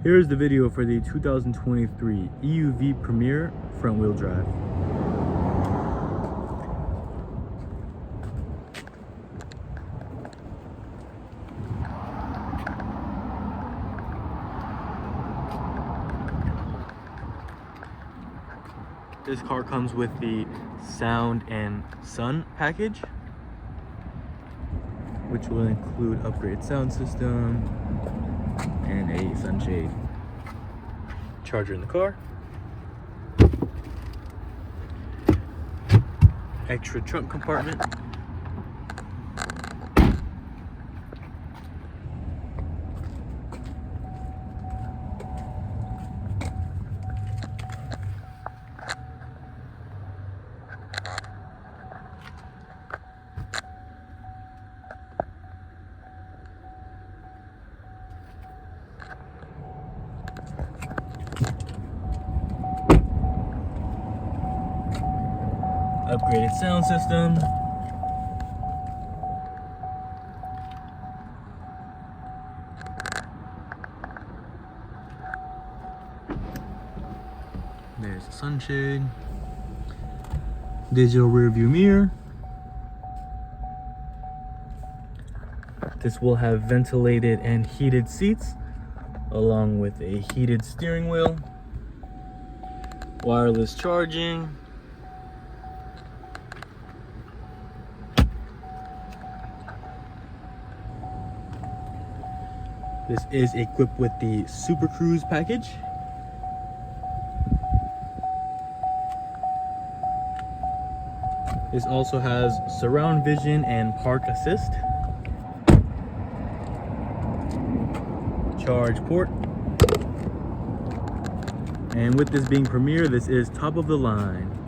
Here's the video for the 2023 EUV Premier front wheel drive. This car comes with the Sound and Sun package, which will include upgraded sound system and a sunshade charger in the car, extra trunk compartment, upgraded sound system, there's the sunshade, digital rear view mirror. This will have ventilated and heated seats along with a heated steering wheel, wireless charging, this is equipped with the Super Cruise package. This also has surround vision and park assist, charge port, and with this being Premier, this is top of the line.